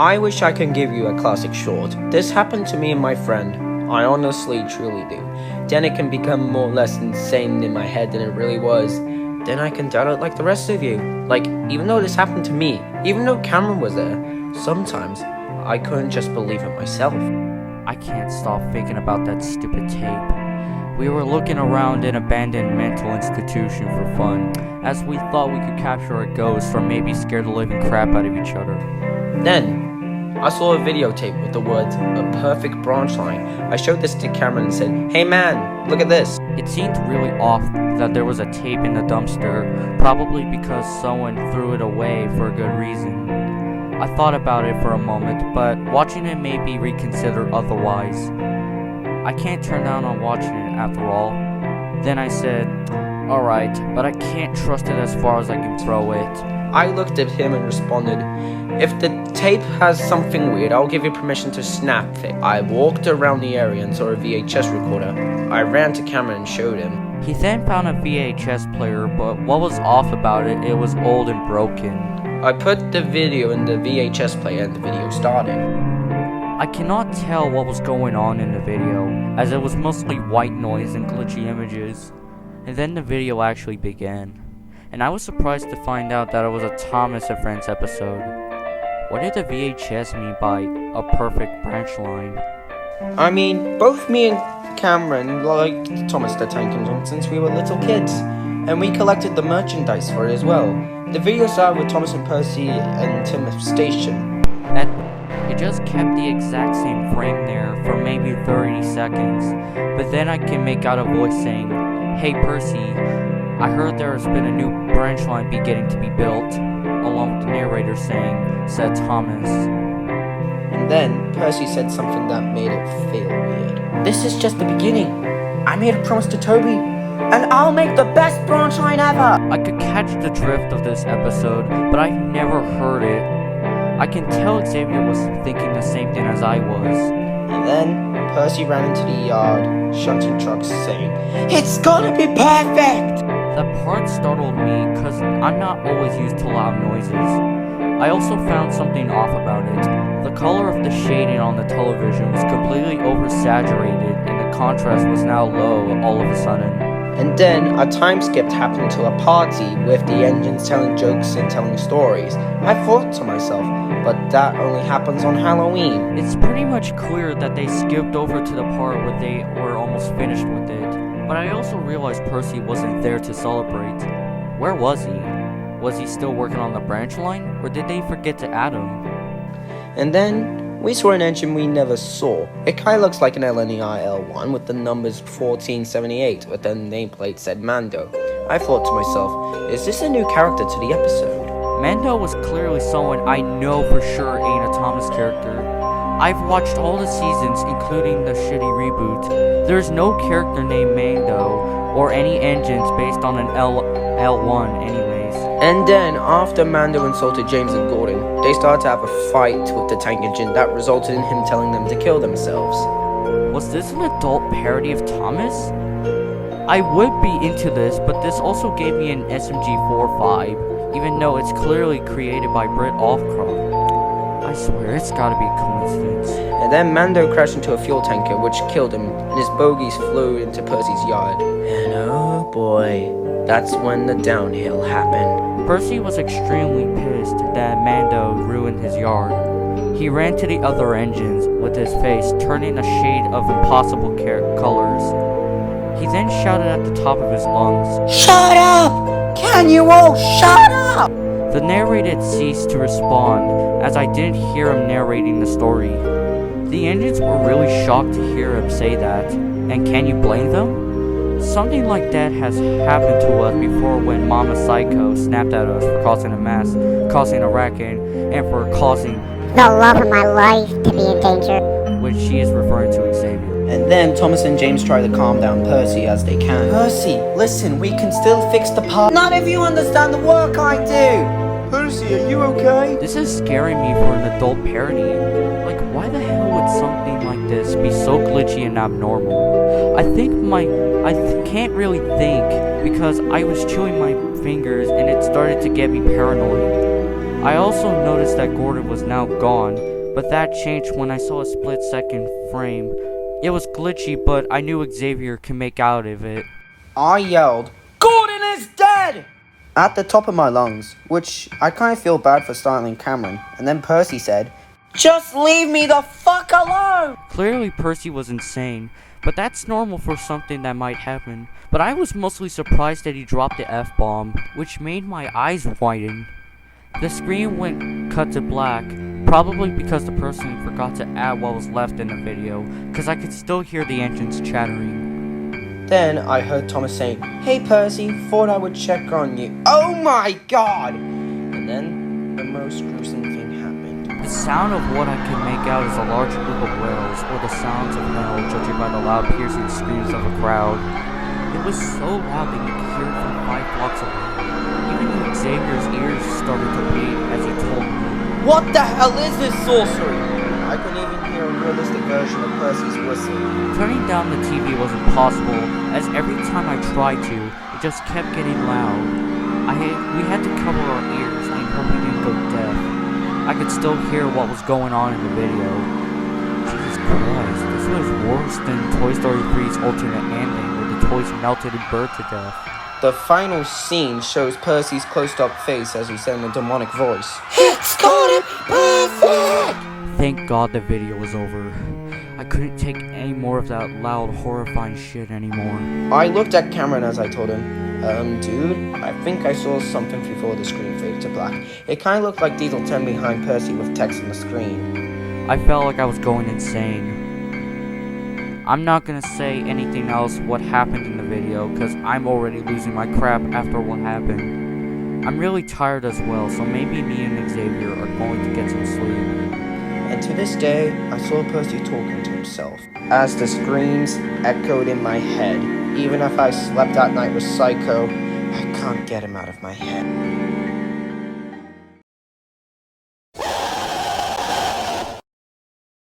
I wish I could give you a classic short. This happened to me and my friend. I honestly, truly do. Then it can become more or less insane in my head than it really was. Then I can doubt it like the rest of you. Like, even though this happened to me, even though Cameron was there, sometimes I couldn't just believe it myself. I can't stop thinking about that stupid tape. We were looking around an abandoned mental institution for fun, as we thought we could capture a ghost or maybe scare the living crap out of each other. Then, I saw a videotape with the words, "A perfect branchline." I showed this to Cameron and said, "Hey man, look at this." It seemed really off that there was a tape in the dumpster, probably because someone threw it away for a good reason. I thought about it for a moment, but watching it made me reconsider otherwise. I can't turn down on watching it after all. Then I said, alright, but I can't trust it as far as I can throw it. I looked at him and responded, "If the tape has something weird, I'll give you permission to snap it." I walked around the area and saw a VHS recorder. I ran to Cameron and showed him. He then found a VHS player, but what was off about it, it was old and broken. I put the video in the VHS player and the video started. I cannot tell what was going on in the video, as it was mostly white noise and glitchy images. And then the video actually began. And I was surprised to find out that it was a Thomas and Friends episode. What did the VHS mean by a perfect branch line? I mean, both me and Cameron liked Thomas the Tank Engine since we were little kids, and we collected the merchandise for it as well. The video started with Thomas and Percy and Timothy Station. It just kept the exact same frame there for maybe 30 seconds, but then I can make out a voice saying, "Hey Percy, I heard there's been a new branch line beginning to be built," along with the narrator saying, "Said Thomas." And then Percy said something that made it feel weird. "This is just the beginning. I made a promise to Toby, and I'll make the best branch line ever." I could catch the drift of this episode, but I've never heard it. I can tell Xzavier was thinking the same thing as I was. And then Percy ran into the yard, shunting trucks, saying, "It's gonna be perfect!" That part startled me because I'm not always used to loud noises. I also found something off about it. The color of the shading on the television was completely oversaturated and the contrast was now low all of a sudden. And then a time skip happened to a party with the engines telling jokes and telling stories. I thought to myself, but that only happens on Halloween. It's pretty much clear that they skipped over to the part where they were almost finished with it. But I also realized Percy wasn't there to celebrate. Where was he? Was he still working on the branch line, or did they forget to add him? And then we saw an engine we never saw. It kinda looks like an LNEI L1 with the numbers 1478, but the nameplate said Mando. I thought to myself, is this a new character to the episode? Mando was clearly someone I know for sure ain't a Thomas character. I've watched all the seasons, including the shitty reboot. There's no character named Mando, or any engines based on an L1 anyways. And then, after Mando insulted James and Gordon, they started to have a fight with the tank engine that resulted in him telling them to kill themselves. Was this an adult parody of Thomas? I would be into this, but this also gave me an SMG4 vibe, even though it's clearly created by Britt Offcroft. I swear it's gotta be a coincidence. And then Mando crashed into a fuel tanker, which killed him, and his bogies flew into Percy's yard. And oh boy, that's when the downhill happened. Percy was extremely pissed that Mando ruined his yard. He ran to the other engines with his face turning a shade of impossible colors. He then shouted at the top of his lungs, "Shut up! Can you all shut up?" The narrator ceased to respond, as I didn't hear him narrating the story. The engines were really shocked to hear him say that, and can you blame them? Something like that has happened to us before when Mama Psycho snapped at us for causing a mess, causing a racket, and for causing the love of my life to be in danger. Which she is referring to Xzavier. And then Thomas and James try to calm down Percy as they can. "Percy, listen, we can still fix the part. Not if you understand the work I do." "Percy, are you okay?" This is scaring me for an adult parody. Like, why the hell would something like this be so glitchy and abnormal? I can't really think because I was chewing my fingers and it started to get me paranoid. I also noticed that Gordon was now gone, but that changed when I saw a split-second frame. It was glitchy, but I knew Xzavier could make out of it. I yelled, "Gordon is dead!" at the top of my lungs, which I kind of feel bad for startling Cameron, and then Percy said, "Just leave me the fuck alone!" Clearly Percy was insane, but that's normal for something that might happen. But I was mostly surprised that he dropped the F-bomb, which made my eyes widen. The screen went cut to black, probably because the person forgot to add what was left in the video, because I could still hear the engines chattering. Then I heard Thomas saying, "Hey Percy, thought I would check on you." Oh my god! And then the most gruesome thing happened. The sound of what I could make out is a large group of whales, or the sounds of hell, judging by the loud piercing screams of a crowd. It was so loud that you could hear it from 5 blocks away. Even Xavier's ears started to bleed as he told me. What the hell is this sorcery? I couldn't even hear a realistic version of Percy's whistle. Turning down the TV was impossible, as every time I tried to, it just kept getting loud. We had to cover our ears and hope we didn't go deaf. I could still hear what was going on in the video. Jesus Christ, this was worse than Toy Story 3's alternate ending, where the toys melted and burned to death. The final scene shows Percy's closed-up face as he said in a demonic voice, "It's gonna be perfect!" Thank God the video was over. I couldn't take any more of that loud, horrifying shit anymore. I looked at Cameron as I told him, dude, I think I saw something before the screen faded to black. It kind of looked like Diesel 10 behind Percy with text on the screen. I felt like I was going insane. I'm not gonna say anything else what happened in the video, cause I'm already losing my crap after what happened. I'm really tired as well, so maybe me and Xzavier are going to get some sleep. And to this day, I saw Percy talking to himself, as the screams echoed in my head. Even if I slept that night with Psycho, I can't get him out of my head.